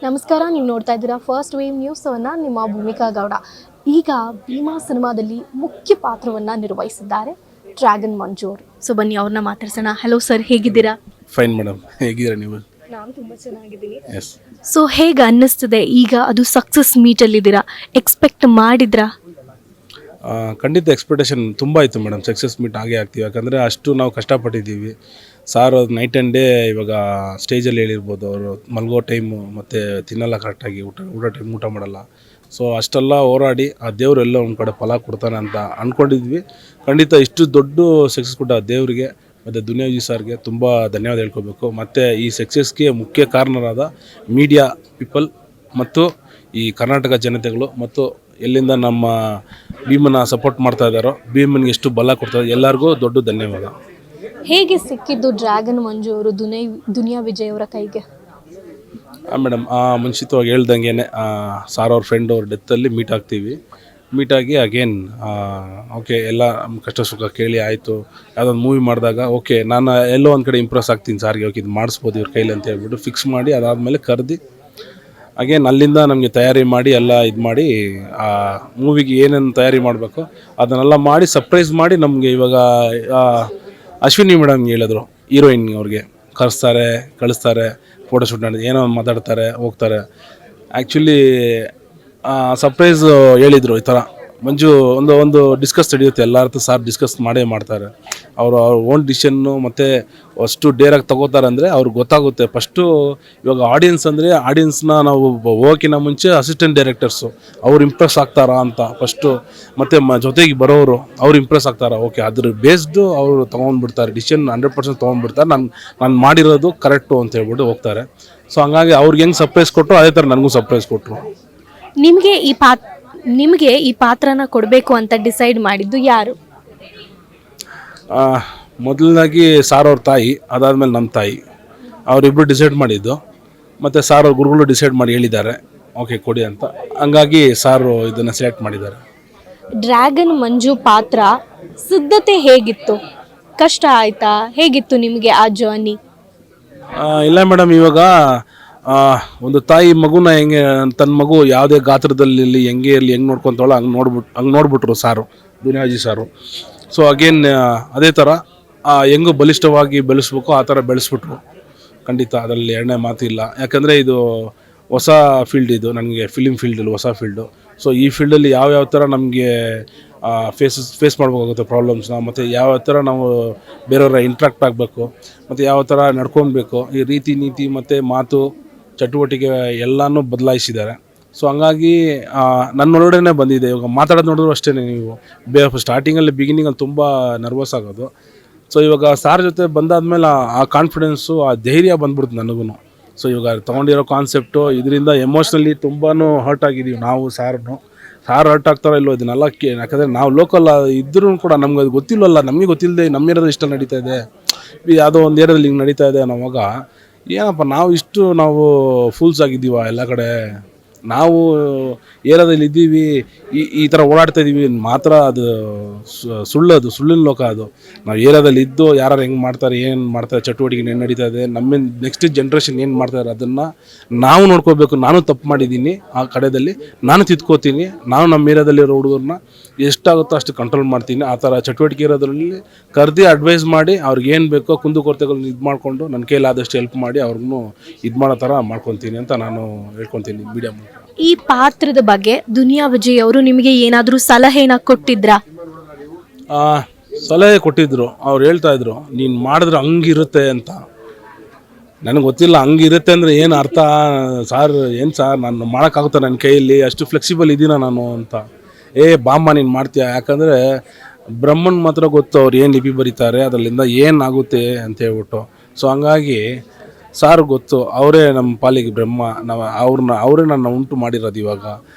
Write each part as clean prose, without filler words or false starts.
ನಮಸ್ಕಾರ, ನೀವು ನೋಡ್ತಾ ಇದ್ದೀರಾ ಫಸ್ಟ್ ವೇವ್ ನ್ಯೂಸ್. ನಾನು ನಿಮ್ಮ ಭೂಮಿಕಾ ಗೌಡ. ಈಗ ಭೀಮಾ ಸಿನಿಮಾದಲ್ಲಿ ಮುಖ್ಯ ಪಾತ್ರವನ್ನು ನಿರ್ವಹಿಸಿದ್ದಾರೆ ಡ್ರ್ಯಾಗನ್ ಮಂಜು ಅವರು. ಸೊ ಬನ್ನಿ ಅವ್ರನ್ನ ಮಾತಾಡ್ಸೋಣ. ಹಲೋ ಸರ್, ಹೇಗಿದ್ದೀರಾ? ಫೈನ್ ಮೇಡಮ್, ಹೇಗಿದ್ದೀರಾ ನೀವು? ನಾನು ತುಂಬ ಚೆನ್ನಾಗಿದ್ದೀನಿ. ಎಸ್. ಸೊ ಹೇಗೆ ಅನ್ನಿಸ್ತಿದೆ ಈಗ ಅದು ಸಕ್ಸಸ್ ಮೀಟಲ್ಲಿದ್ದೀರಾ? ಎಕ್ಸ್ಪೆಕ್ಟ್ ಮಾಡಿದ್ರಾ? ಖಂಡಿತ ಎಕ್ಸ್ಪೆಕ್ಟೇಷನ್ ತುಂಬ ಇತ್ತು ಮೇಡಮ್. ಸಕ್ಸಸ್ ಮೀಟ್ ಆಗೇ ಆಗ್ತೀವಿ, ಯಾಕಂದರೆ ಅಷ್ಟು ನಾವು ಕಷ್ಟಪಟ್ಟಿದ್ದೀವಿ. ಸಾರ್ ಅದು ನೈಟ್ ಆ್ಯಂಡ್ ಡೇ ಇವಾಗ ಸ್ಟೇಜಲ್ಲಿ ಹೇಳಿರ್ಬೋದು, ಅವರು ಮಲಗೋ ಟೈಮು ಮತ್ತು ತಿನ್ನಲ್ಲ ಕರೆಕ್ಟಾಗಿ, ಊಟ ಟೈಮ್ ಊಟ ಮಾಡಲ್ಲ. ಸೊ ಅಷ್ಟೆಲ್ಲ ಹೋರಾಡಿ ಆ ದೇವರು ಎಲ್ಲ ಒಂದು ಕಡೆ ಫಲ ಕೊಡ್ತಾನೆ ಅಂತ ಅಂದ್ಕೊಂಡಿದ್ವಿ. ಖಂಡಿತ ಇಷ್ಟು ದೊಡ್ಡ ಸಕ್ಸಸ್ ಕೊಟ್ಟ ಆ ದೇವರಿಗೆ ಮತ್ತು ದುನಿಯಾಜಿ ಸರ್ಗೆ ತುಂಬ ಧನ್ಯವಾದ ಹೇಳ್ಕೋಬೇಕು. ಮತ್ತು ಈ ಸಕ್ಸಸ್ಗೆ ಮುಖ್ಯ ಕಾರಣರಾದ ಮೀಡಿಯಾ ಪೀಪಲ್ ಮತ್ತು ಈ ಕರ್ನಾಟಕ ಜನತೆಗಳು ಮತ್ತು ಎಲ್ಲಿಂದ ನಮ್ಮ ಭೀಮನ ಸಪೋರ್ಟ್ ಮಾಡ್ತಾ ಇದ್ದಾರೋ, ಭೀಮನಿಗೆ ಎಷ್ಟು ಬಲ ಕೊಡ್ತಾರೆ, ಎಲ್ಲರಿಗೂ ದೊಡ್ಡ ಧನ್ಯವಾದ. ಹೇಗೆ ಸಿಕ್ಕಿದ್ದು ಡ್ರ್ಯಾಗನ್ ಮಂಜು ಅವರು ದುನಿಯಾ ವಿಜಯ್ ಅವರ ಕೈಗೆ? ಮೇಡಮ್, ಮುಂಚಿತವಾಗಿ ಹೇಳ್ದಂಗೆ ಸಾರ್ ಅವ್ರ ಫ್ರೆಂಡ್ ಅವ್ರ ಡೆತ್ತಲ್ಲಿ ಮೀಟ್ ಆಗಿ ಅಗೇನ್ ಓಕೆ ಎಲ್ಲ ಕಷ್ಟ ಸುಖ ಕೇಳಿ ಆಯಿತು. ಯಾವುದೊಂದು ಮೂವಿ ಮಾಡಿದಾಗ ಓಕೆ ನಾನು ಎಲ್ಲೋ ಒಂದು ಕಡೆ ಇಂಪ್ರೆಸ್ ಆಗ್ತೀನಿ ಸಾರ್ಗೆ, ಓಕೆ ಇದು ಮಾಡಿಸ್ಬೋದು ಇವ್ರ ಕೈಲಿ ಅಂತ ಹೇಳ್ಬಿಟ್ಟು ಫಿಕ್ಸ್ ಮಾಡಿ ಅದಾದಮೇಲೆ ಕರೆದು ಅಗೇನ್ ಅಲ್ಲಿಂದ ನಮಗೆ ತಯಾರಿ ಮಾಡಿ ಎಲ್ಲ ಇದು ಮಾಡಿ ಆ ಮೂವಿಗೆ ಏನೇನು ತಯಾರಿ ಮಾಡಬೇಕು ಅದನ್ನೆಲ್ಲ ಮಾಡಿ ಸರ್ಪ್ರೈಸ್ ಮಾಡಿ ನಮಗೆ ಇವಾಗ ಅಶ್ವಿನಿ ಮೇಡಮ್ ಹೇಳಿದ್ರು, ಹೀರೋಯಿನ್ ಅವ್ರಿಗೆ ಕಳಿಸ್ತಾರೆ ಫೋಟೋಶೂಟ್ ಮಾಡಿ ಏನೋ ಮಾತಾಡ್ತಾರೆ ಹೋಗ್ತಾರೆ. ಆ್ಯಕ್ಚುಲಿ ಸರ್ಪ್ರೈಸ್ ಹೇಳಿದರು, ಈ ಥರ ಮಂಜು ಒಂದು ಡಿಸ್ಕಸ್ ನಡೆಯುತ್ತೆ, ಎಲ್ಲರ ಸಾರ್ ಡಿಸ್ಕಸ್ ಮಾಡೇ ಮಾಡ್ತಾರೆ. ಅವ್ರ ಓನ್ ಡಿಸಿಷನ್ನು ಮತ್ತು ಅಷ್ಟು ಡೇರಾಗಿ ತಗೋತಾರೆ ಅಂದರೆ ಅವ್ರಿಗೆ ಗೊತ್ತಾಗುತ್ತೆ. ಫಸ್ಟು ಇವಾಗ ಆಡಿಯನ್ಸ್ನ ನಾವು ಹೋಗೋಕ್ಕಿಂತ ಮುಂಚೆ ಅಸಿಸ್ಟೆಂಟ್ ಡೈರೆಕ್ಟರ್ಸು ಅವ್ರು ಇಂಪ್ರೆಸ್ ಆಗ್ತಾರಾ ಅಂತ ಫಸ್ಟು, ಮತ್ತು ಜೊತೆಗೆ ಬರೋರು ಅವ್ರು ಇಂಪ್ರೆಸ್ ಆಗ್ತಾರಾ, ಓಕೆ ಅದ್ರ ಬೇಸ್ಡು ಅವರು ತೊಗೊಂಡ್ಬಿಡ್ತಾರೆ, ಡಿಸಿಷನ್ 100% ತೊಗೊಂಡ್ಬಿಡ್ತಾರೆ. ನಾನು ಮಾಡಿರೋದು ಕರೆಕ್ಟು ಅಂತ ಹೇಳ್ಬಿಟ್ಟು ಹೋಗ್ತಾರೆ. ಸೊ ಹಂಗಾಗಿ ಅವ್ರಿಗೆ ಹೆಂಗೆ ಸರ್ಪ್ರೈಸ್ ಕೊಟ್ಟರು ಅದೇ ಥರ ನನಗೂ ಸರ್ಪ್ರೈಸ್ ಕೊಟ್ಟರು. ನಿಮಗೆ ಈ ಪಾತ್ರನ ಕೊಡಬೇಕು ಅಂತ ಡಿಸೈಡ್ ಮಾಡಿದ್ದು ಯಾರು? ಮೊದಲನಾಗಿ ಸಾರ್ ಅವ್ರ ತಾಯಿ, ಅದಾದಮೇಲೆ ನಮ್ಮ ತಾಯಿ, ಅವರಿಬ್ಬರು ಡಿಸೈಡ್ ಮಾಡಿದ್ದು. ಮತ್ತು ಸಾರ್ ಅವ್ರ ಗುರುಗಳು ಡಿಸೈಡ್ ಮಾಡಿ ಹೇಳಿದ್ದಾರೆ ಓಕೆ ಕೊಡಿ ಅಂತ. ಹಂಗಾಗಿ ಸಾರು ಇದನ್ನು ಸೆಲೆಕ್ಟ್ ಮಾಡಿದ್ದಾರೆ. ಡ್ರ್ಯಾಗನ್ ಮಂಜು ಪಾತ್ರ ಸಿದ್ಧತೆ ಹೇಗಿತ್ತು? ಕಷ್ಟ ಆಯ್ತಾ? ಹೇಗಿತ್ತು ನಿಮಗೆ ಆ ಜರ್ನಿ? ಇಲ್ಲ ಮೇಡಮ್, ಇವಾಗ ಒಂದು ತಾಯಿ ಮಗುನ ಹೆಂಗೆ ತನ್ನ ಮಗು ಯಾವುದೇ ಗಾತ್ರದಲ್ಲಿ ಹೆಂಗೆ ಇರಲಿ ಹೆಂಗೆ ನೋಡ್ಕೊತಾಳೋ ಹಂಗೆ ನೋಡ್ಬಿಟ್ರು ಸಾರು, ದುನಿಯಾಜಿ ಸಾರು. ಸೊ ಅಗೇನ್ ಅದೇ ಥರ ಹೆಂಗೂ ಬಲಿಷ್ಠವಾಗಿ ಬೆಳೆಸ್ಬೇಕು ಆ ಥರ ಬೆಳೆಸ್ಬಿಟ್ರು. ಖಂಡಿತ ಅದರಲ್ಲಿ ಎರಡನೇ ಮಾತಿಲ್ಲ. ಯಾಕಂದರೆ ಇದು ಹೊಸ ಫೀಲ್ಡ್, ಇದು ನನಗೆ ಫಿಲಿಮ್ ಫೀಲ್ಡಲ್ಲಿ ಹೊಸ ಫೀಲ್ಡು. ಸೊ ಈ ಫೀಲ್ಡಲ್ಲಿ ಯಾವ್ಯಾವ ಥರ ನಮಗೆ ಫೇಸ್ ಮಾಡ್ಬೇಕಾಗುತ್ತೆ ಪ್ರಾಬ್ಲಮ್ಸ್ನ, ಮತ್ತು ಯಾವ ಥರ ನಾವು ಬೇರೆಯವರ ಇಂಟ್ರಾಕ್ಟ್ ಆಗಬೇಕು, ಮತ್ತು ಯಾವ ಥರ ನಡ್ಕೊಬೇಕು, ಈ ರೀತಿ ನೀತಿ ಮತ್ತು ಮಾತು ಚಟುವಟಿಕೆ ಎಲ್ಲನೂ ಬದಲಾಯಿಸಿದ್ದಾರೆ. ಸೊ ಹಂಗಾಗಿ ನನ್ನೊಳಗಡೆ ಬಂದಿದೆ. ಇವಾಗ ಮಾತಾಡೋದು ನೋಡಿದ್ರು ಅಷ್ಟೇ, ನೀವು ಸ್ಟಾರ್ಟಿಂಗಲ್ಲಿ ಬಿಗಿನಿಂಗಲ್ಲಿ ತುಂಬ ನರ್ವಸ್ ಆಗೋದು. ಸೊ ಇವಾಗ ಸಾರ್ ಜೊತೆ ಬಂದಾದ್ಮೇಲೆ ಆ ಕಾನ್ಫಿಡೆನ್ಸು ಆ ಧೈರ್ಯ ಬಂದ್ಬಿಡ್ತು ನನಗೂ. ಸೊ ಇವಾಗ ತೊಗೊಂಡಿರೋ ಕಾನ್ಸೆಪ್ಟು ಇದರಿಂದ ಎಮೋಷ್ನಲಿ ತುಂಬಾ ಹರ್ಟ್ ಆಗಿದ್ದೀವಿ ನಾವು. ಸಾರ್ ಹರ್ಟ್ ಆಗ್ತಾರೋ ಇಲ್ಲೋ ಇದನ್ನೆಲ್ಲ ಯಾಕಂದರೆ ನಾವು ಲೋಕಲ್ ಇದ್ರೂ ಕೂಡ ನಮ್ಗೆ ಅದು ಗೊತ್ತಿಲ್ಲವಲ್ಲ, ನಮಗೆ ಗೊತ್ತಿಲ್ಲದೆ ನಮ್ಮ ಏರಿಯಾದಲ್ಲಿ ಇಷ್ಟ ನಡೀತಾ ಇದೆ, ಯಾವುದೋ ಒಂದು ಏರಿಯಾದಲ್ಲಿ ಹಿಂಗೆ ನಡೀತಾ ಇದೆ ಅನ್ನೋವಾಗ ಏನಪ್ಪ ನಾವು ಫೂಲ್ಸ್ ಆಗಿದ್ದೀವ ಎಲ್ಲ ಕಡೆ. ನಾವು ಏರಿಯಾದಲ್ಲಿ ಇದ್ದೀವಿ, ಈ ಥರ ಓಡಾಡ್ತಾ ಇದ್ದೀವಿ ಮಾತ್ರ, ಅದು ಸುಳ್ಳಿನ ಲೋಕ ಅದು. ನಾವು ಏರಿಯಾದಲ್ಲಿ ಇದ್ದು ಯಾರು ಹೆಂಗೆ ಮಾಡ್ತಾರೆ, ಏನು ಮಾಡ್ತಾರೆ, ಚಟುವಟಿಕೆ ಏನು ನಡೀತಾ ಇದೆ, ನಮ್ಮ ನೆಕ್ಸ್ಟ್ ಜನ್ರೇಷನ್ ಏನು ಮಾಡ್ತಾರೆ ಅದನ್ನು ನಾವು ನೋಡ್ಕೋಬೇಕು. ನಾನು ತಪ್ಪು ಮಾಡಿದ್ದೀನಿ ಆ ಕಡೆಯಲ್ಲಿ, ನಾನು ತಿದ್ಕೋತೀನಿ. ನಾನು ನಮ್ಮ ಏರಿಯಾದಲ್ಲಿರೋ ಹುಡುಗರನ್ನ ಎಷ್ಟಾಗುತ್ತೋ ಅಷ್ಟು ಕಂಟ್ರೋಲ್ ಮಾಡ್ತೀನಿ. ಆ ಥರ ಚಟುವಟಿಕೆ ಇರೋದ್ರಲ್ಲಿ ಕರೆದಿ ಅಡ್ವೈಸ್ ಮಾಡಿ ಅವ್ರಿಗೆ ಏನು ಬೇಕೋ ಕುಂದುಕೊರತೆಗಳನ್ನ ಇದು ಮಾಡಿಕೊಂಡು ನನ್ನ ಕೈಲಾದಷ್ಟು ಹೆಲ್ಪ್ ಮಾಡಿ ಅವ್ರಿಗೂ ಇದು ಮಾಡೋ ಥರ ಮಾಡ್ಕೊತೀನಿ ಅಂತ ನಾನು ಹೇಳ್ಕೊತೀನಿ ಮೀಡಿಯಾ. ಈ ಪಾತ್ರದ ಬಗ್ಗೆ ದುನಿಯಾ ವಿಜಯ್ ಅವರು ನಿಮಗೆ ಏನಾದರೂ ಸಲಹೆನ ಕೊಟ್ಟಿದ್ರಾ? ಸಲಹೆ ಕೊಟ್ಟಿದ್ರು. ಅವ್ರು ಹೇಳ್ತಾಯಿದ್ರು, ನೀನು ಮಾಡಿದ್ರೆ ಹಂಗಿರುತ್ತೆ ಅಂತ. ನನಗೆ ಗೊತ್ತಿಲ್ಲ ಹಂಗಿರುತ್ತೆ ಅಂದರೆ ಏನು ಅರ್ಥ ಸಾರ್, ಏನು ಸಾರ್ ನಾನು ಮಾಡೋಕ್ಕಾಗುತ್ತೆ ನನ್ನ ಕೈಯಲ್ಲಿ, ಅಷ್ಟು ಫ್ಲೆಕ್ಸಿಬಲ್ ಇದ್ದೀನ ನಾನು ಅಂತ. ಬಾಮ್ಮ ನೀನು ಮಾಡ್ತೀಯ, ಯಾಕಂದರೆ ಬ್ರಹ್ಮನ್ ಮಾತ್ರ ಗೊತ್ತು ಅವ್ರು ಏನು ಲಿಪಿ ಬರೀತಾರೆ, ಅದರಲ್ಲಿಂದ ಏನಾಗುತ್ತೆ ಅಂತ ಹೇಳ್ಬಿಟ್ಟು. ಸೊ ಹಂಗಾಗಿ ಸಾರು ಗೊತ್ತು, ಅವರೇ ನಮ್ಮ ಪಾಲಿಗೆ ಬ್ರಹ್ಮ, ಅವರೇ ನನ್ನ ಉಂಟು ಮಾಡಿರೋದು ಇವಾಗ.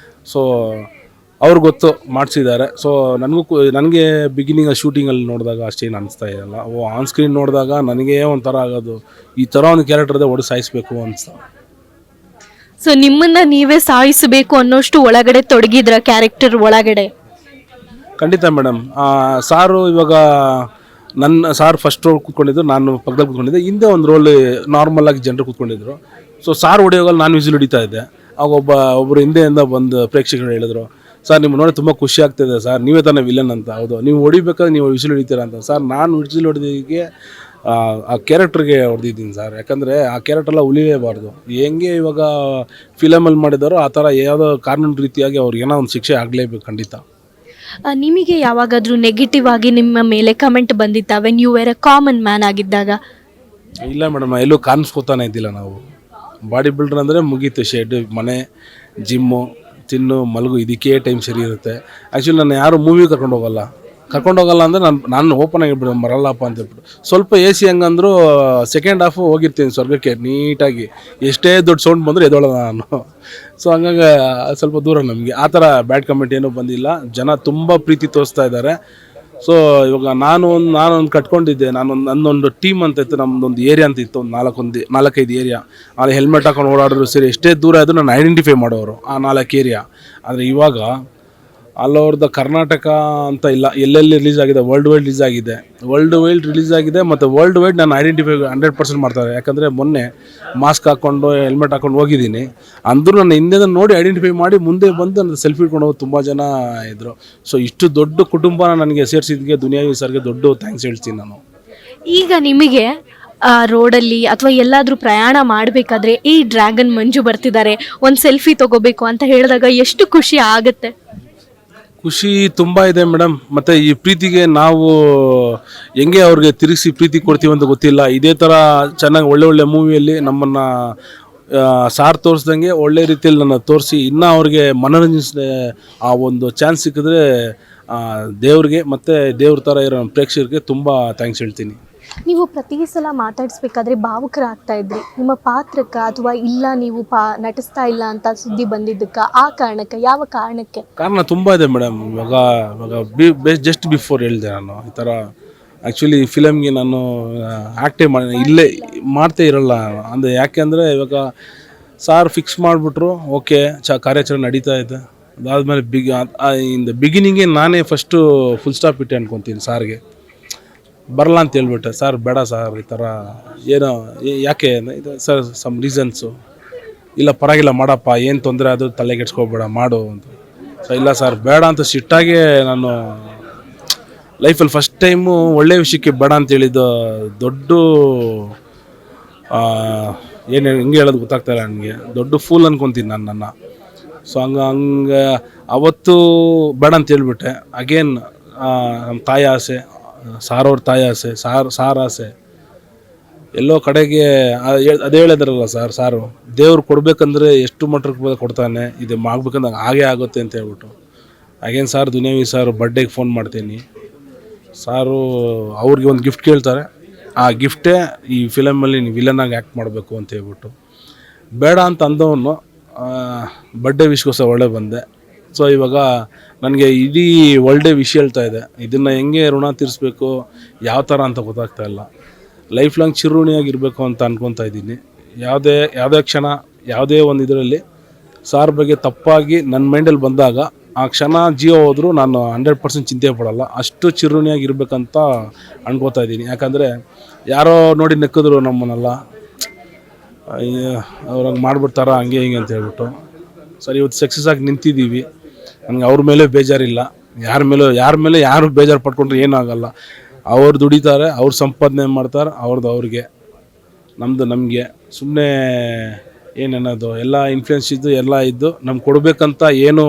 ಸೊ ಅವ್ರಿಗೆ ಗೊತ್ತು, ಮಾಡಿಸಿದ್ದಾರೆ. ಸೊ ನನಗೆ ಬಿಗಿನಿಂಗ್ ಶೂಟಿಂಗಲ್ಲಿ ನೋಡಿದಾಗ ಅಷ್ಟೇನು ಅನಿಸ್ತಾ ಇರಲ್ಲ. ಆನ್ ಸ್ಕ್ರೀನ್ ನೋಡಿದಾಗ ನನಗೇ ಒಂಥರ ಆಗೋದು, ಈ ಥರ ಒಂದು ಕ್ಯಾರೆಕ್ಟರ್ದೆ ಹೊಡೆ ಸಾಯಿಸಬೇಕು ಅನಿಸ್ತಾ. ಸೊ ನಿಮ್ಮನ್ನ ನೀವೇ ಸಾಯಿಸಬೇಕು ಅನ್ನೋಷ್ಟು ಒಳಗಡೆ ತೊಡಗಿದ್ರ ಕ್ಯಾರೆಕ್ಟರ್ ಒಳಗಡೆ? ಖಂಡಿತ ಮೇಡಮ್. ಸಾರು ಇವಾಗ ಸಾರ್ ಫಸ್ಟ್ ರೋಲ್ ಕೂತ್ಕೊಂಡಿದ್ದು, ನಾನು ಪಕ್ಕದಲ್ಲಿ ಕೂತ್ಕೊಂಡಿದ್ದೆ. ಹಿಂದೆ ಒಂದು ರೋಲ್ ನಾರ್ಮಲ್ ಆಗಿ ಜನರು ಕೂತ್ಕೊಂಡಿದ್ರು. ಸೊ ಸಾರ್ ಹೊಡಿಯೋಗಲ್ಲಿ ನಾನು ವಿಸಿಲ್ ಹೊಡಿತಾ ಇದ್ದೆ. ಆಗ ಒಬ್ಬರು ಹಿಂದೆಯಿಂದ ಬಂದು ಪ್ರೇಕ್ಷಕರು ಹೇಳಿದ್ರು, ಸರ್ ನಿಮ್ಮ ನೋಡಿ ತುಂಬ ಖುಷಿ ಆಗ್ತಿದೆ ಸರ್, ನೀವೇ ತಾನೇ ವಿಲನ್ ಅಂತ. ಹೌದು, ನೀವು ಹೊಡಿಬೇಕಾದ್ರೆ ನೀವು ವಿಸಿಲ್ ಹೊಡಿತೀರಾ ಅಂತ. ಸರ್ ನಾನು ವಿಸಿಲ್ ಹೊಡೆದಿಗೆ ಆ ಕ್ಯಾರೆಕ್ಟ್ರಿಗೆ ಹೊಡೆದಿದ್ದೀನಿ ಸರ್, ಯಾಕಂದರೆ ಆ ಕ್ಯಾರೆಕ್ಟ್ರೆಲ್ಲ ಉಳಿಲೇಬಾರ್ದು. ಹೆಂಗೆ ಇವಾಗ ಫಿಲಮಲ್ಲಿ ಮಾಡಿದಾರೋ ಆ ಥರ ಯಾವುದೋ ಕಾನೂನು ರೀತಿಯಾಗಿ ಅವ್ರಿಗೆ ಏನೋ ಒಂದು ಶಿಕ್ಷೆ ಆಗಲೇಬೇಕು ಖಂಡಿತ. ನಿಮಗೆ ಯಾವಾಗಾದರೂ ನೆಗೆಟಿವ್ ಆಗಿ ನಿಮ್ಮ ಮೇಲೆ ಕಮೆಂಟ್ ಬಂದಿತ್ತಾ when you were a common man ಆಗಿದ್ದಾಗ? ಇಲ್ಲ ಮೇಡಮ್, ಎಲ್ಲೂ ಕಾಣಿಸ್ಕೋತಾನೆ ಇದ್ದಿಲ್ಲ. ನಾವು ಬಾಡಿ ಬಿಲ್ಡರ್ ಅಂದರೆ ಮುಗೀತು, ಶೆಡ್, ಮನೆ, ಜಿಮ್ಮು, ತಿನ್ನು, ಮಲಗು, ಇದಕ್ಕೆ ಟೈಮ್ ಸರಿ ಇರುತ್ತೆ. ಆ್ಯಕ್ಚುಲಿ ನಾನು ಯಾರು ಮೂವಿ ಕರ್ಕೊಂಡೋಗಲ್ಲ ಅಂದರೆ ನಾನು ಓಪನ್ ಆಗಿಬಿಟ್ಟು ಬರಲ್ಲಪ್ಪ ಅಂತ ಹೇಳ್ಬಿಟ್ಟು. ಸ್ವಲ್ಪ ಎ ಸಿ ಹಂಗಂದ್ರು ಸೆಕೆಂಡ್ ಹಾಫು ಹೋಗಿರ್ತೀನಿ ಸ್ವರ್ಗಕ್ಕೆ ನೀಟಾಗಿ, ಎಷ್ಟೇ ದೊಡ್ಡ ಸೌಂಡ್ ಬಂದರೂ ಎದೋಳಲ್ಲ ನಾನು. ಸೊ ಹಂಗಾಗಿ ಸ್ವಲ್ಪ ದೂರ ನಮಗೆ ಆ ಥರ ಬ್ಯಾಡ್ ಕಮೆಂಟ್ ಏನೂ ಬಂದಿಲ್ಲ. ಜನ ತುಂಬ ಪ್ರೀತಿ ತೋರಿಸ್ತಾ ಇದ್ದಾರೆ. ಸೊ ಇವಾಗ ನಾನೊಂದು ಕಟ್ಕೊಂಡಿದ್ದೆ, ನನ್ನೊಂದು ಟೀಮ್ ಅಂತ ಇತ್ತು, ನಮ್ಮದೊಂದು ಏರಿಯಾ ಅಂತ ಇತ್ತು, ಒಂದು 4-5 ಏರಿಯಾ. ಅಲ್ಲಿ ಹೆಲ್ಮೆಟ್ ಹಾಕೊಂಡು ಓಡಾಡಿದ್ರು ಸರಿ, ಎಷ್ಟೇ ದೂರ ಆದರೂ ನಾನು ಐಡೆಂಟಿಫೈ ಮಾಡೋರು ಆ 4 ಏರಿಯಾ. ಆದರೆ ಇವಾಗ ಆಲ್ ಓವರ್ ದ ಕರ್ನಾಟಕ ಅಂತ ಇಲ್ಲ, ಎಲ್ಲೆಲ್ಲಿ ರಿಲೀಸ್ ಆಗಿದೆ, ವರ್ಲ್ಡ್ ವೈಡ್ ರಿಲೀಸ್ ಆಗಿದೆ ಮತ್ತು ವರ್ಲ್ಡ್ ವೈಡ್ ನಾನು ಐಡೆಂಟಿಫೈ 100% ಮಾಡ್ತಾರೆ. ಯಾಕಂದರೆ ಮೊನ್ನೆ ಮಾಸ್ಕ್ ಹಾಕ್ಕೊಂಡು ಹೆಲ್ಮೆಟ್ ಹಾಕೊಂಡು ಹೋಗಿದ್ದೀನಿ, ಅಂದರೂ ನನ್ನ ಹಿಂದೆ ನೋಡಿ ಐಡೆಂಟಿಫೈ ಮಾಡಿ ಮುಂದೆ ಬಂದು ನನ್ನ ಸೆಲ್ಫಿ ಇಟ್ಕೊಂಡು ಹೋಗಿ ತುಂಬ ಜನ ಇದ್ದರು. ಸೊ ಇಷ್ಟು ದೊಡ್ಡ ಕುಟುಂಬನ ನನಗೆ ಸೇರಿಸಿದ್ದಕ್ಕೆ ದುನಿಯಾವಿ ಸರ್ಗೆ ದೊಡ್ಡ ಥ್ಯಾಂಕ್ಸ್ ಹೇಳ್ತೀನಿ ನಾನು. ಈಗ ನಿಮಗೆ ರೋಡಲ್ಲಿ ಅಥವಾ ಎಲ್ಲಾದರೂ ಪ್ರಯಾಣ ಮಾಡಬೇಕಾದ್ರೆ ಈ ಡ್ರ್ಯಾಗನ್ ಮಂಜು ಬರ್ತಿದ್ದಾರೆ, ಒಂದು ಸೆಲ್ಫಿ ತಗೋಬೇಕು ಅಂತ ಹೇಳಿದಾಗ ಎಷ್ಟು ಖುಷಿ ಆಗುತ್ತೆ? ಖುಷಿ ತುಂಬ ಇದೆ ಮೇಡಮ್. ಮತ್ತು ಈ ಪ್ರೀತಿಗೆ ನಾವು ಹೆಂಗೆ ಅವ್ರಿಗೆ ತಿರುಗಿಸಿ ಪ್ರೀತಿ ಕೊಡ್ತೀವಿ ಅಂತ ಗೊತ್ತಿಲ್ಲ. ಇದೇ ಥರ ಚೆನ್ನಾಗಿ ಒಳ್ಳೆ ಮೂವಿಯಲ್ಲಿ ನಮ್ಮನ್ನು ಸಾರ್ ತೋರಿಸ್ದಂಗೆ ಒಳ್ಳೆ ರೀತಿಯಲ್ಲಿ ನನ್ನ ತೋರಿಸಿ ಇನ್ನೂ ಅವ್ರಿಗೆ ಮನೋರಂಜಿಸಿದ ಆ ಒಂದು ಚಾನ್ಸ್ ಸಿಕ್ಕಿದ್ರೆ ದೇವ್ರಿಗೆ ಮತ್ತು ದೇವ್ರ ಥರ ಇರೋ ಪ್ರೇಕ್ಷಕರಿಗೆ ತುಂಬ ಥ್ಯಾಂಕ್ಸ್ ಹೇಳ್ತೀನಿ. ನೀವು ಪ್ರತಿ ಸಲ ಮಾತಾಡಿಸ್ಬೇಕಾದ್ರೆ ಭಾವುಕರಾಗ್ತಾ ಇದ್ರಿ, ನಿಮ್ಮ ಪಾತ್ರಕ್ಕೆ ಅಥವಾ ಇಲ್ಲ ನೀವು ನಟಿಸ್ತಾ ಇಲ್ಲ ಅಂತ ಸುದ್ದಿ ಬಂದಿದ್ದಕ್ಕೆ, ಆ ಕಾರಣಕ್ಕೆ, ಯಾವ ಕಾರಣಕ್ಕೆ? ಕಾರಣ ತುಂಬ ಇದೆ ಮೇಡಮ್. ಇವಾಗ ಜಸ್ಟ್ ಬಿಫೋರ್ ಹೇಳಿದೆ ನಾನು ಈ ಥರ ಆ್ಯಕ್ಚುಲಿ ಫಿಲಮ್ಗೆ ನಾನು ಆ್ಯಕ್ಟೇ ಇಲ್ಲೇ ಮಾಡ್ತೇ ಇರಲ್ಲ ಅಂದರೆ, ಯಾಕೆಂದರೆ ಇವಾಗ ಸಾರ್ ಫಿಕ್ಸ್ ಮಾಡಿಬಿಟ್ರು, ಓಕೆ ಕಾರ್ಯಾಚರಣೆ ನಡೀತಾ ಇದೆ. ಅದಾದಮೇಲೆ ಇನ್ ದ ಬಿಗಿನಿಂಗೇ ನಾನೇ ಫಸ್ಟು ಫುಲ್ ಸ್ಟಾಪ್ ಇಟ್ಟೆ ಅನ್ಕೊತೀನಿ ಸಾರ್ಗೆ. ಬರಲ್ಲ ಅಂತ ಹೇಳ್ಬಿಟ್ಟೆ, ಸರ್ ಬೇಡ ಸರ್ ಈ ಥರ ಏನೋ ಯಾಕೆ ಇದು ಸರ್ ಸಮ್ ರೀಸನ್ಸು, ಇಲ್ಲ ಪರವಾಗಿಲ್ಲ ಮಾಡಪ್ಪ, ಏನು ತೊಂದರೆ ಆದರೂ ತಲೆಗೆಡ್ಸ್ಕೊಬೇಡ ಮಾಡು ಅಂತ. ಸೊ ಇಲ್ಲ ಸರ್ ಬೇಡ ಅಂತ ಸಿಟ್ಟಾಗೆ ನಾನು ಲೈಫಲ್ಲಿ ಫಸ್ಟ್ ಟೈಮು ಒಳ್ಳೆ ವಿಷಯಕ್ಕೆ ಬೇಡ ಅಂತ ಹೇಳಿದ್ದು ದೊಡ್ಡ ಏನು ಹೆಂಗೆ ಹೇಳೋದು ಗೊತ್ತಾಗ್ತಾಯಿಲ್ಲ ನನಗೆ, ದೊಡ್ಡ ಫೂಲ್ ಅನ್ಕೊತೀನಿ ನನ್ನ. ಸೊ ಹಂಗೆ ಅವತ್ತು ಬೇಡ ಅಂತ ಹೇಳ್ಬಿಟ್ಟೆ. ಅಗೇನ್ ನಮ್ಮ ತಾಯಿ ಆಸೆ, ಸಾರವ್ರ ತಾಯಿ ಆಸೆ, ಸಾರ್ ಆಸೆ ಎಲ್ಲೋ ಕಡೆಗೆ ಅದೇ ಹೇಳಿದಾರಲ್ಲ ಸಾರು ದೇವ್ರು ಕೊಡಬೇಕಂದ್ರೆ ಎಷ್ಟು ಮಟ್ಟಕ್ಕೆ ಕೊಡ್ತಾನೆ, ಇದು ಮಾಡ್ಬೇಕಂದ್ರೆ ಹಾಗೇ ಆಗುತ್ತೆ ಅಂತ ಹೇಳ್ಬಿಟ್ಟು. ಅಗೇನ್ ಸಾರ್ ದುನಿಯಾವಿ ಸಾರು ಬರ್ಡೇಗೆ ಫೋನ್ ಮಾಡ್ತೀನಿ, ಸಾರು ಅವ್ರಿಗೆ ಒಂದು ಗಿಫ್ಟ್ ಕೇಳ್ತಾರೆ, ಆ ಗಿಫ್ಟೇ ಈ ಫಿಲಮಲ್ಲಿ ನೀವು ವಿಲನ್ನಾಗಿ ಆ್ಯಕ್ಟ್ ಮಾಡಬೇಕು ಅಂತ ಹೇಳ್ಬಿಟ್ಟು. ಬೇಡ ಅಂತ ಅಂದವನು ಬರ್ಡೇ ವಿಶ್ಗೋಸ್ಕರ ಒಳ್ಳೆ ಬಂದೆ. ಸೊ ಇವಾಗ ನನಗೆ ಇಡೀ ಒಳ್ಳೆ ವಿಷಯ ಹೇಳ್ತಾ ಇದೆ, ಇದನ್ನು ಹೆಂಗೆ ಋಣ ತೀರಿಸ್ಬೇಕು ಯಾವ ಥರ ಅಂತ ಗೊತ್ತಾಗ್ತಾ ಇಲ್ಲ. ಲೈಫ್ ಲಾಂಗ್ ಚಿರುಣಿಯಾಗಿರಬೇಕು ಅಂತ ಅನ್ಕೊತಾ ಇದ್ದೀನಿ. ಯಾವುದೇ ಕ್ಷಣ ಯಾವುದೇ ಒಂದು ಇದರಲ್ಲಿ ಸಾರ್ ಬಗ್ಗೆ ತಪ್ಪಾಗಿ ನನ್ನ ಮೈಂಡಲ್ಲಿ ಬಂದಾಗ ಆ ಕ್ಷಣ ಜೀವ ಹೋದರೂ ನಾನು 100% ಚಿಂತೆ ಪಡಲ್ಲ, ಅಷ್ಟು ಚಿರುಣಿಯಾಗಿರ್ಬೇಕಂತ ಅನ್ಕೋತಾ ಇದ್ದೀನಿ. ಯಾಕಂದರೆ ಯಾರೋ ನೋಡಿ ನೆಕ್ಕಿದ್ರು ನಮ್ಮನ್ನೆಲ್ಲ, ಅವ್ರಂಗೆ ಮಾಡಿಬಿಡ್ತಾರ ಹಂಗೆ ಹಿಂಗೆ ಅಂತ ಹೇಳ್ಬಿಟ್ಟು. ಸರಿ ಇವತ್ತು ಸಕ್ಸಸ್ ಆಗಿ ನಿಂತಿದ್ದೀವಿ, ನನಗೆ ಅವ್ರ ಮೇಲೆ ಬೇಜಾರಿಲ್ಲ, ಯಾರ ಮೇಲೆ ಯಾರು ಬೇಜಾರು ಪಡ್ಕೊಂಡ್ರೆ ಏನೂ ಆಗಲ್ಲ. ಅವ್ರು ದುಡಿತಾರೆ, ಅವ್ರು ಸಂಪಾದನೆ ಮಾಡ್ತಾರೆ, ಅವ್ರಿಗೆ ನಮ್ಮದು ನಮಗೆ ಸುಮ್ಮನೆ ಏನೇನದು ಎಲ್ಲ ಇನ್ಫ್ಲುಯೆನ್ಸ್ ಇದ್ದು ಎಲ್ಲ ಇದ್ದು ನಮ್ಗೆ ಕೊಡಬೇಕಂತ ಏನೂ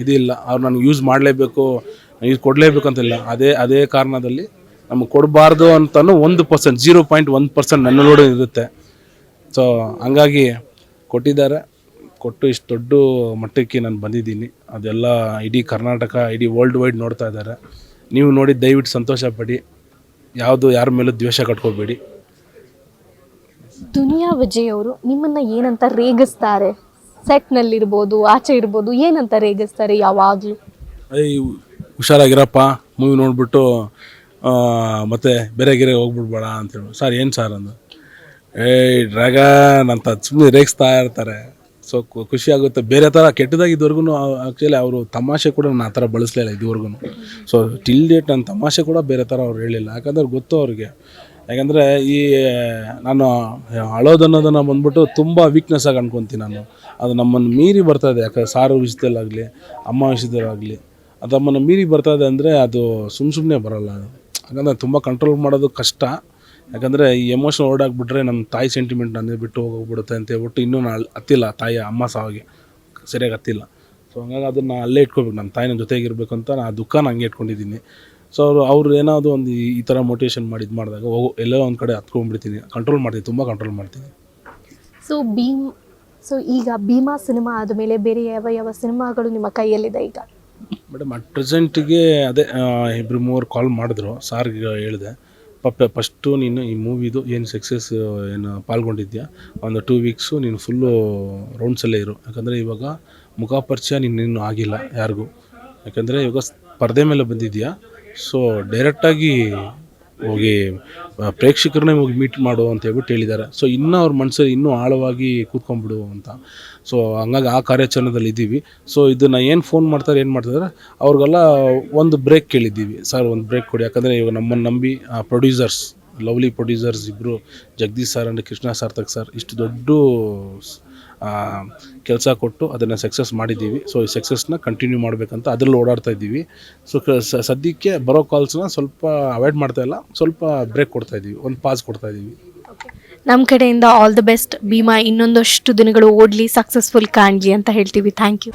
ಇದಿಲ್ಲ. ಅವ್ರು ನನಗೆ ಯೂಸ್ ಮಾಡಲೇಬೇಕು, ಯೂಸ್ ಕೊಡಲೇಬೇಕಂತಿಲ್ಲ. ಅದೇ ಕಾರಣದಲ್ಲಿ ನಮಗೆ ಕೊಡಬಾರ್ದು ಅಂತಲೂ 1%, 0.1% ನನ್ನಲ್ಲೋಡು ಇರುತ್ತೆ. ಸೊ ಹಂಗಾಗಿ ಕೊಟ್ಟಿದ್ದಾರೆ, ಕೊಟ್ಟು ಇಷ್ಟು ದೊಡ್ಡ ಮಟ್ಟಕ್ಕೆ ನಾನು ಬಂದಿದ್ದೀನಿ. ಅದೆಲ್ಲ ಇಡೀ ಕರ್ನಾಟಕ, ಇಡೀ ವರ್ಲ್ಡ್ ವೈಡ್ ನೋಡ್ತಾ ಇದ್ದಾರೆ. ನೀವು ನೋಡಿ ದಯವಿಟ್ಟು ಸಂತೋಷ ಪಡಿ, ಯಾರ ಮೇಲೂ ದ್ವೇಷ ಕಟ್ಕೋಬೇಡಿ. ದುನಿಯಾ ವಿಜಯ್ ಅವರು ನಿಮ್ಮನ್ನು ಏನಂತ ರೇಗಿಸ್ತಾರೆ? ಸೆಟ್ನಲ್ಲಿರ್ಬೋದು, ಆಚೆ ಇರ್ಬೋದು, ಏನಂತ ರೇಗಿಸ್ತಾರೆ ಯಾವಾಗಲೂ? ಹುಷಾರಾಗಿರಪ್ಪ, ಮೂವಿ ನೋಡಿಬಿಟ್ಟು ಮತ್ತೆ ಬೇರೆ ಹೋಗ್ಬಿಡ್ಬೇಡ ಅಂತೇಳಿ. ಸರ್ ಏನು ಸರ್ ಅಂದು, ಡ್ರ್ಯಾಗನ್ ಅಂತ ಸುಮ್ಮನೆ ರೇಗಿಸ್ತಾ ಇರ್ತಾರೆ. ಸೊ ಖುಷಿ ಆಗುತ್ತೆ. ಬೇರೆ ಥರ ಕೆಟ್ಟದಾಗಿ ಇದುವರೆಗೂ ಆ್ಯಕ್ಚುಲಿ ಅವರು ತಮಾಷೆ ಕೂಡ ನಾನು ಆ ಥರ ಬಳಸಲಿಲ್ಲ ಇದುವರೆಗೂ. ಸೊ ಟಿಲ್ ಡೇಟ್ ನನ್ನ ತಮಾಷೆ ಕೂಡ ಬೇರೆ ಥರ ಅವ್ರು ಹೇಳಿಲ್ಲ, ಯಾಕಂದ್ರೆ ಗೊತ್ತು ಅವ್ರಿಗೆ. ಯಾಕಂದರೆ ಈ ನಾನು ಅಳೋದನ್ನೋದನ್ನು ಬಂದ್ಬಿಟ್ಟು ತುಂಬ ವೀಕ್ನೆಸ್ ಆಗಿ ಅನ್ಕೊತೀನಿ ನಾನು. ಅದು ನಮ್ಮನ್ನು ಮೀರಿ ಬರ್ತದೆ. ಯಾಕಂದರೆ ಸಾರು ವಿಷಯದಲ್ಲಾಗಲಿ ಅಮ್ಮ ವಿಷಯದಲ್ಲಾಗಲಿ ಅದು ನಮ್ಮನ್ನು ಮೀರಿ ಬರ್ತದೆ ಅಂದರೆ ಅದು ಸುಮ್ಮನೆ ಬರೋಲ್ಲ ಅದು. ಯಾಕಂದರೆ ತುಂಬ ಕಂಟ್ರೋಲ್ ಮಾಡೋದು ಕಷ್ಟ. ಯಾಕಂದರೆ ಈ ಎಮೋಷನ್ ಓಡಾಗ್ಬಿಟ್ರೆ ನಮ್ಮ ತಾಯಿ ಸೆಂಟಿಮೆಂಟ್ ನನಗೆ ಬಿಟ್ಟು ಹೋಗ್ಬಿಡುತ್ತೆ ಅಂತ ಹೇಳ್ಬಿಟ್ಟು ಇನ್ನೂ ನಾನು ಹತ್ತಿಲ್ಲ ತಾಯಿ ಅಮ್ಮ ಸಾವಿಗೆ ಸರಿಯಾಗಿ ಹತ್ತಿಲ್ಲ. ಸೊ ಹಂಗಾಗಿ ಅದನ್ನು ಅಲ್ಲೇ ಇಟ್ಕೋಬೇಕು, ನನ್ನ ತಾಯಿನ ಜೊತೆಗಿರ್ಬೇಕು ಅಂತ ನಾನು ಆ ದುಃಖನ ಹಂಗೆ ಇಟ್ಕೊಂಡಿದ್ದೀನಿ. ಸೊ ಅವ್ರು ಏನಾದರೂ ಒಂದು ಈ ಥರ ಮೋಟಿವೇಶನ್ ಮಾಡಿ ಇದು ಮಾಡಿದಾಗ ಎಲ್ಲೋ ಒಂದು ಕಡೆ ಹತ್ಕೊಂಡ್ಬಿಡ್ತೀನಿ, ಕಂಟ್ರೋಲ್ ಮಾಡ್ತೀನಿ, ತುಂಬ ಕಂಟ್ರೋಲ್ ಮಾಡ್ತೀನಿ. ಸೊ ಈಗ ಭೀಮಾ ಸಿನಿಮಾ ಆದಮೇಲೆ ಬೇರೆ ಯಾವ ಸಿನಿಮಾಗಳು ನಿಮ್ಮ ಕೈಯಲ್ಲಿದೆ ಈಗ? ಮೇಡಮ್ ಅಟ್ ಪ್ರೆಸೆಂಟಿಗೆ ಅದೇ ಇಬ್ಬರು ಮೂವರು ಕಾಲ್ ಮಾಡಿದ್ರು. ಸಾರ್ಗೆ ಹೇಳಿದೆ, ಫಸ್ಟು ನೀನು ಈ ಮೂವಿದು ಏನು ಸಕ್ಸಸ್ ಏನು ಪಾಲ್ಗೊಂಡಿದ್ಯಾ ಒಂದು 2 ವೀಕ್ಸು ನೀನು ಫುಲ್ಲು ರೌಂಡ್ಸಲ್ಲೇ ಇರು. ಯಾಕಂದರೆ ಇವಾಗ ಮುಖ ಪರಿಚಯ ನೀನು ಆಗಿಲ್ಲ ಯಾರಿಗೂ. ಯಾಕಂದರೆ ಇವಾಗ ಪರದೆ ಮೇಲೆ ಬಂದಿದ್ಯಾ. ಸೊ ಡೈರೆಕ್ಟಾಗಿ ಹೋಗಿ ಪ್ರೇಕ್ಷಕರನ್ನೇ ಹೋಗಿ ಮೀಟ್ ಮಾಡು ಅಂತ ಹೇಳ್ಬಿಟ್ಟು ಹೇಳಿದ್ದಾರೆ. ಸೊ ಇನ್ನೂ ಅವ್ರ ಮನಸ್ಸಲ್ಲಿ ಇನ್ನೂ ಆಳವಾಗಿ ಕೂತ್ಕೊಂಡ್ಬಿಡು ಅಂತ. ಸೊ ಹಂಗಾಗಿ ಆ ಕಾರ್ಯಾಚರಣೆದಲ್ಲಿ ಇದ್ದೀವಿ. ಸೊ ಇದನ್ನು ಏನು ಫೋನ್ ಮಾಡ್ತಾರೆ ಏನು ಮಾಡ್ತಿದ್ದಾರೆ ಅವ್ರಿಗೆಲ್ಲ ಒಂದು ಬ್ರೇಕ್ ಕೇಳಿದ್ದೀವಿ. ಸರ್ ಒಂದು ಬ್ರೇಕ್ ಕೊಡಿ. ಯಾಕಂದರೆ ಇವಾಗ ನಮ್ಮನ್ನು ನಂಬಿ ಪ್ರೊಡ್ಯೂಸರ್ಸ್, ಲವ್ಲಿ ಪ್ರೊಡ್ಯೂಸರ್ಸ್ ಇಬ್ಬರು, Jagadish sir and Krishna Sarthak sir, ಇಷ್ಟು ದೊಡ್ಡ ಕೆಲಸ ಕೊಟ್ಟು ಅದನ್ನು ಸಕ್ಸಸ್ ಮಾಡಿದ್ದೀವಿ. ಸೊ ಈ ಸಕ್ಸಸ್ನ ಕಂಟಿನ್ಯೂ ಮಾಡಬೇಕಂತ ಅದರಲ್ಲಿ ಓಡಾಡ್ತಾ ಇದ್ದೀವಿ. ಸೊ ಸದ್ಯಕ್ಕೆ ಬರೋ ಕಾಲ್ಸ್ನ ಸ್ವಲ್ಪ ಅವಾಯ್ಡ್ ಮಾಡ್ತಾಯಿಲ್ಲ, ಸ್ವಲ್ಪ ಬ್ರೇಕ್ ಕೊಡ್ತಾಯಿದ್ದೀವಿ, ಒಂದು ಪಾಸ್ ಕೊಡ್ತಾಯಿದ್ದೀವಿ. ನಮ್ಮ ಕಡೆಯಿಂದ ಆಲ್ ದ ಬೆಸ್ಟ್. ಭೀಮಾ ಇನ್ನೊಂದಷ್ಟು ದಿನಗಳು ಓಡಲಿ, ಸಕ್ಸಸ್ಫುಲ್ ಕಾಣಲಿ ಅಂತ ಹೇಳ್ತೀವಿ. Thank you.